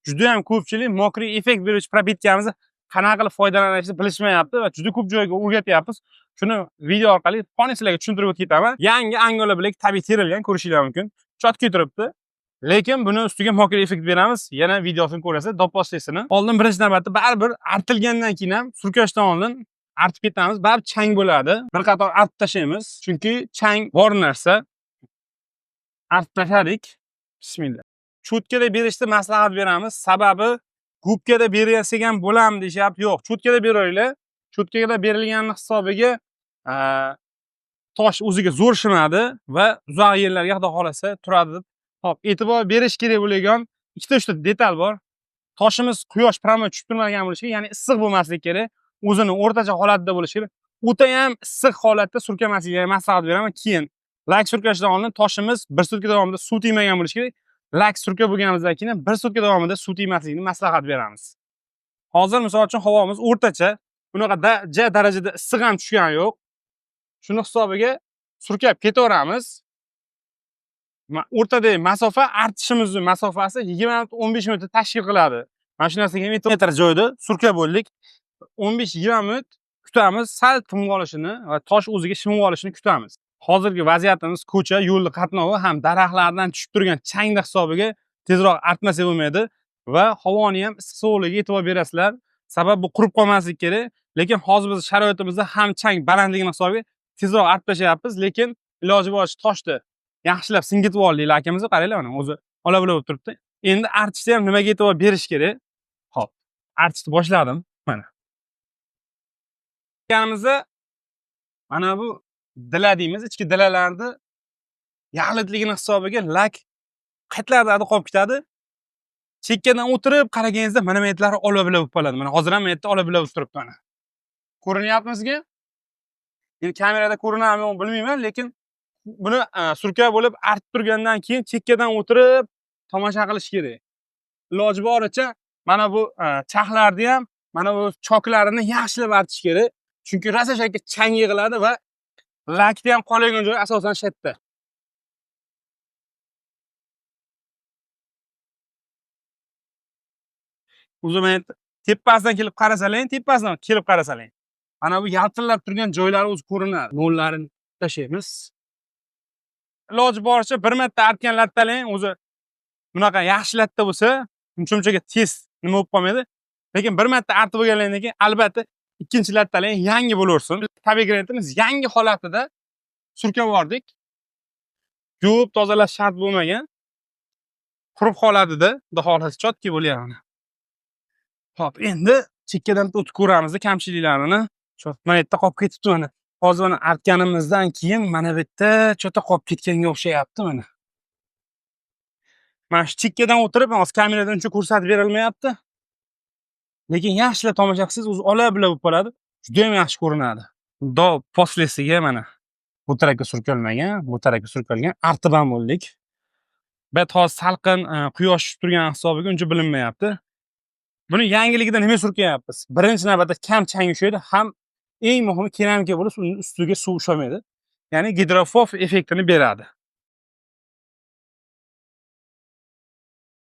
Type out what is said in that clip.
juda ham ko'pchilik mokriy effekt beruvchi probitkamizni qanaqa qilib foydalanishni bilishmayapti va juda ko'p joyga o'rgatyapmiz. Shuni video orqali qani sizlarga tushuntirib o'tib ketaman. Yangi Angola bilek tabiiy terilgan, ko'rishingiz mumkin. Chotki turibdi. Lekin buni ustiga mokriy effekt beramiz. Yana videosini ko'rasiz, do'pposlasini. Oldin birinchi navbatda baribir artilgandan keyin ham surkashdan oldin artib ketamiz. Baribir chang bo'ladi. Bir qator artib tashlaymiz. Chunki chang bor narsa. Artib tashladik. Bismillah. Cho'tkada berishni maslahat beramiz. Sababi gubkada bersak ham bo'ladimi deyapti. Yo'q, cho'tkada beraylik. Cho'tkada berilgan hisobiga tosh o'ziga zo'r shimadi va uzoq yerlarga xudo xolasa turadi. Hop, e'tibor berish kerak bo'lgan ikkita uchta detal bor. Toshimiz quyosh pramo tushib turmagan bo'lishi kerak, ya'ni issiq bo'lmasligi kerak. O'zini o'rtacha holatda bo'lishi kerak. O'ta ham issiq holatda surkamasligiga maslahat beraman. Keyin lak surkashdan oldin toshimiz 1 sutka davomida suv tegmagan bo'lishi kerak. Lak surka bo'lganimizdan keyin 1 sutka davomida suv tegmasligini maslahat beramiz. Hozir misol uchun havomiz o'rtacha, bunaqa darajada issiq ham tushgani yo'q. Shuni hisobiga surkab ketaveramiz. O'rtadagi masofa artishimizning masofasi 20-15 minut tashkil qiladi. Mana shu narsaga metr joyda surkab bo'ldik. 15-20 minut kutamiz, sal timib olishini va tosh o'ziga shimib olishini kutamiz. Hozirgi vaziyatimiz ko'cha, yo'l qatnovi ham daraxtlardan tushib turgan changda hisobiga tezroq artmasa bo'lmaydi va havoni ham issiq sovuqligiga e'tibor berasizlar. Sabab bu qurib qolmasligi kerak. Lekin hozir biz sharoitimizda ham chang balandligini hisobiga tezroq artib tashlayapmiz, lekin iloji boricha toshni yaxshilab singitib oldik akamizni. Qaranglar, mana o'zi ola-bula bo'lib turibdi. Endi artishda ham nimaga e'tibor berish kerak? Xo'p, artishni boshladim. Mana. Ekanimizda mana bu dila deymiz, ichki dilalarni yag'litligini hisobiga lak qaytlarda qolib ketadi. Chekkadan o'tirib qaraganingizda mana bu yerlar ola-bula bo'lib qoladi. Mana hozir ham bu yerda ola-bula bo'lib turibdi mana. Ko'rinyapti sizga? Endi kamerada ko'rinadimi bilmayman, lekin buni surka bo'lib artib turgandan keyin chekkadan o'tirib tomosha qilish kerak. Iloji boricha mana bu chaqlarni ham, mana bu choklarini yaxshilab artish kerak. Chunki rosa shakka chang yig'iladi va lakni ham qolgan joyi asosan shu yerda. O'zim tepasidan kelib qarasalang, tepasidan kelib qarasalang. Mana bu yaltillab turgan joylari o'zi ko'rinadi. Nollarni tashlaymiz. Iloji boricha bir marta artgan lattalang o'zi bunaqa yaxshi latta bo'lsa, uncha-munchaga tez nima bo'lib qolmaydi. Lekin bir marta artib bo'lgandan keyin albatta ikkinchi lattalang yangi bo'laversin. Tabiiy grantimiz yangi holatida surkab yubordik. Yuvib tozalash shart bo'lmagan. Qurib holatida, xudo xolasa chotki bo'lyapti. Xo'p, endi chekkadan o'tib ko'ramiz kamchiliklarini. Mana yerda qolib ketibdi mana. Hozir mana artganimizdan keyin mana bu yerda chota qolib ketganga o'xshayapti mana. Mana shu chekkadan o'tirib, hozir kameradan uncha ko'rsatib berilmayapti. Lekin yaxshilab tomosha qilsangiz, o'zi ola-bula bo'lib qoladi. Juda ham yaxshi ko'rinadi. Do poslesiga mana bu tarafga surkalmagan, bu tarafga surkalgan artib ham bo'ldik. Bet hozir salqin, quyosh turgan hisobiga uncha bilinmayapti. Buni yangiligidan nima surkayapmiz? Birinchi navbatda kam chang ushlaydi, ham eng muhimi keramika bo'lib, uning ustiga suv ushamaydi. Ya'ni gidrofob effektini beradi.